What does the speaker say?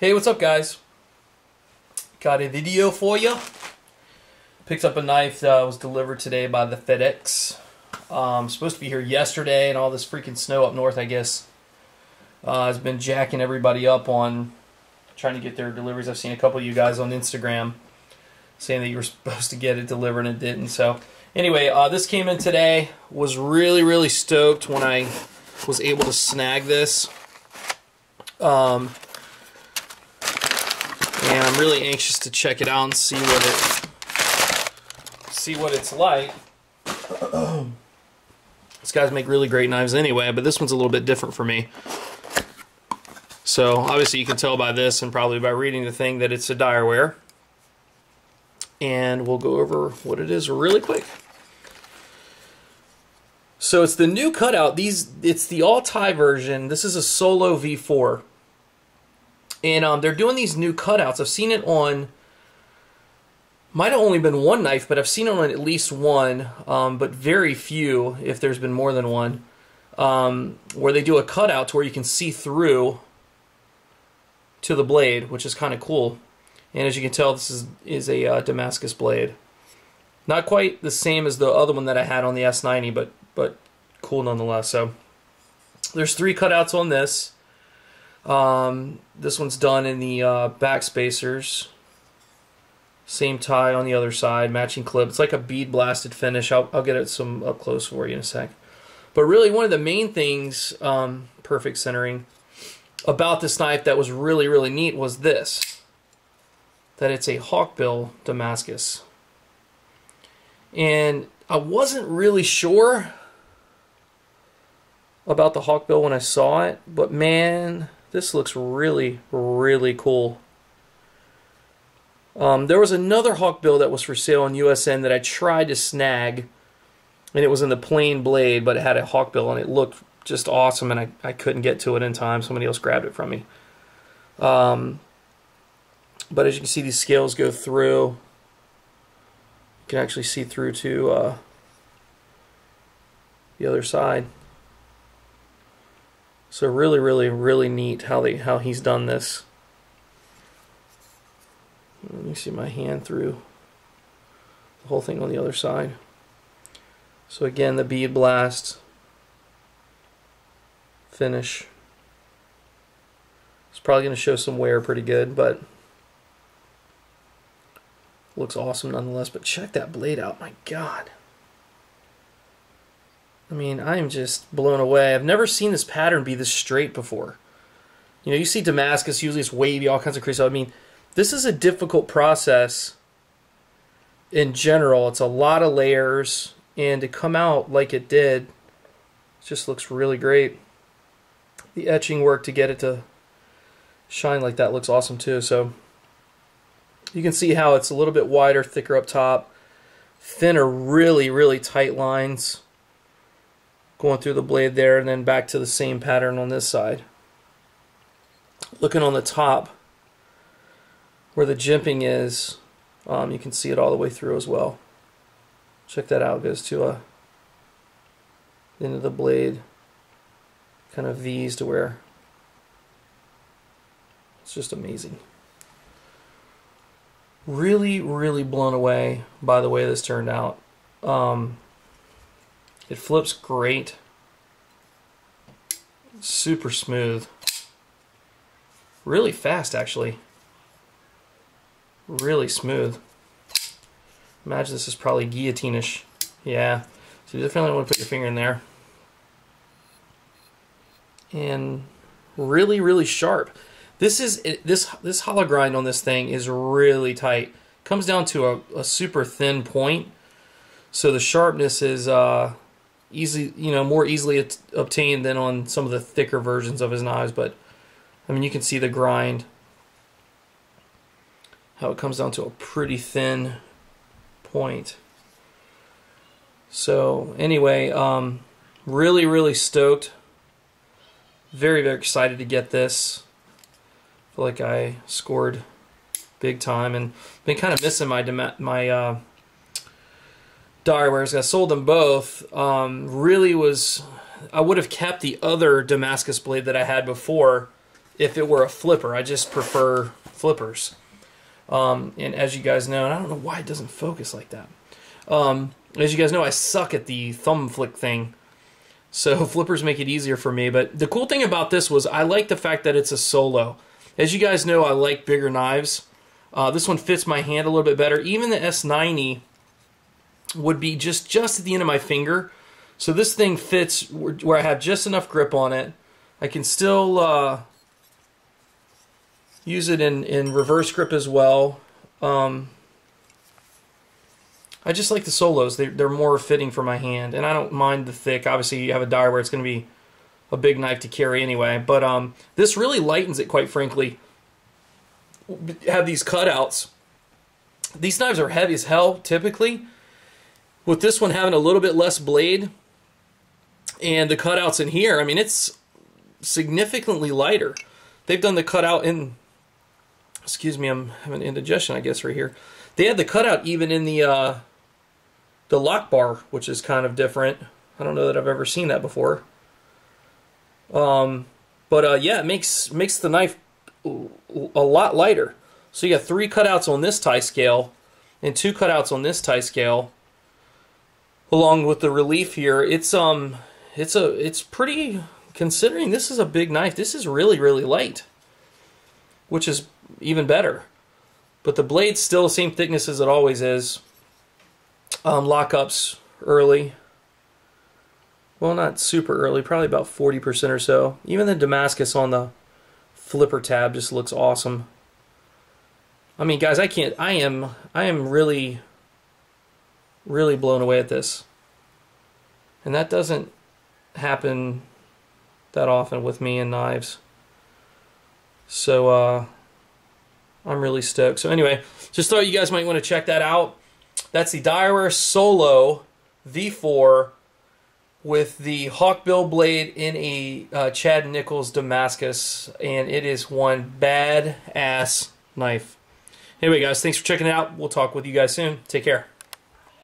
Hey, what's up, guys? Got a video for you. Picked up a knife that was delivered today by the FedEx. Supposed to be here yesterday, and all this freaking snow up north, I guess, has been jacking everybody up on trying to get their deliveries. I've seen a couple of you guys on Instagram saying that you were supposed to get it delivered and it didn't. So anyway, this came in today. Was really stoked when I was able to snag this. And I'm really anxious to check it out and see what it's like. These guys make really great knives anyway, but this one's a little bit different for me. So obviously you can tell by this and probably by reading the thing that it's a Direware. And we'll go over what it is really quick. So it's the new cutout. It's the all-tie version. This is a Solo V4. And they're doing these new cutouts. I've seen it on, might have only been one knife, but I've seen it on at least one, but very few, if there's been more than one, where they do a cutout to where you can see through to the blade, which is kind of cool. And as you can tell, this is a Damascus blade. Not quite the same as the other one that I had on the S90, but cool nonetheless. So there's 3 cutouts on this. This one's done in the back spacers. Same tie on the other side, matching clip. It's like a bead blasted finish. I'll get it some up close for you in a sec. But really, one of the main things, perfect centering, about this knife that was really neat was this. That it's a Hawkbill Damascus. And I wasn't really sure about the Hawkbill when I saw it, but man, this looks really cool. There was another Hawkbill that was for sale on USN that I tried to snag, and it was in the plain blade, but it had a Hawkbill, and it looked just awesome, and I couldn't get to it in time. Somebody else grabbed it from me. But as you can see, these scales go through. You can actually see through to the other side. So really neat how he's done this. Let me see my hand through the whole thing on the other side. So again, the bead blast finish. It's probably going to show some wear pretty good, but looks awesome nonetheless. But check that blade out, my God. I mean, I'm just blown away. I've never seen this pattern be this straight before. You know, you see Damascus, usually it's wavy, all kinds of crazy stuff. I mean, this is a difficult process in general. It's a lot of layers, and to come out like it did, it just looks really great. The etching work to get it to shine like that looks awesome too. So you can see how it's a little bit wider, thicker up top, thinner, really tight lines going through the blade there, and then back to the same pattern on this side. Looking on the top where the jimping is, you can see it all the way through as well. Check that out. It goes to the end of the blade, kind of V's to where it's just amazing. Really blown away by the way this turned out. It flips great. Super smooth. Really fast, actually. Really smooth. Imagine this is probably guillotine-ish. Yeah. So you definitely want to put your finger in there. And really sharp. This hollow grind on this thing is really tight. Comes down to a super thin point. So the sharpness is more easily obtained than on some of the thicker versions of his knives. But I mean, you can see the grind, how it comes down to a pretty thin point. So anyway, really stoked. Very excited to get this. I feel like I scored big time, and been kind of missing my Direwares. I sold them both. Really was, I would have kept the other Damascus blade that I had before, if it were a flipper. I just prefer flippers. And as you guys know, and I don't know why it doesn't focus like that. As you guys know, I suck at the thumb flick thing. So flippers make it easier for me. But the cool thing about this was I like the fact that it's a solo. As you guys know, I like bigger knives. This one fits my hand a little bit better. Even the S90 would be just at the end of my finger. So this thing fits where I have just enough grip on it. I can still use it in reverse grip as well. I just like the solos. They're more fitting for my hand, and I don't mind the thick. Obviously, you have a Direware, it's going to be a big knife to carry anyway. But this really lightens it, quite frankly. Have these cutouts. These knives are heavy as hell, typically. With this one having a little bit less blade, and the cutouts in here, I mean, it's significantly lighter. They've done the cutout in, excuse me, I'm having indigestion, I guess, right here. They had the cutout even in the lock bar, which is kind of different. I don't know that I've ever seen that before. Yeah, it makes the knife a lot lighter. So you got 3 cutouts on this tie scale and 2 cutouts on this tie scale. Along with the relief here, it's pretty, considering this is a big knife, this is really, really light, which is even better. But the blade's still the same thickness as it always is. Lockups early. Well, not super early, probably about 40% or so. Even the Damascus on the flipper tab just looks awesome. I mean, guys, I am really, really blown away at this. And that doesn't happen that often with me and knives. So, I'm really stoked. So anyway, just thought you guys might want to check that out. That's the Direware Solo V4 with the Hawkbill blade in a Chad Nichols Damascus, and it is one bad-ass knife. Anyway, guys, thanks for checking it out. We'll talk with you guys soon. Take care.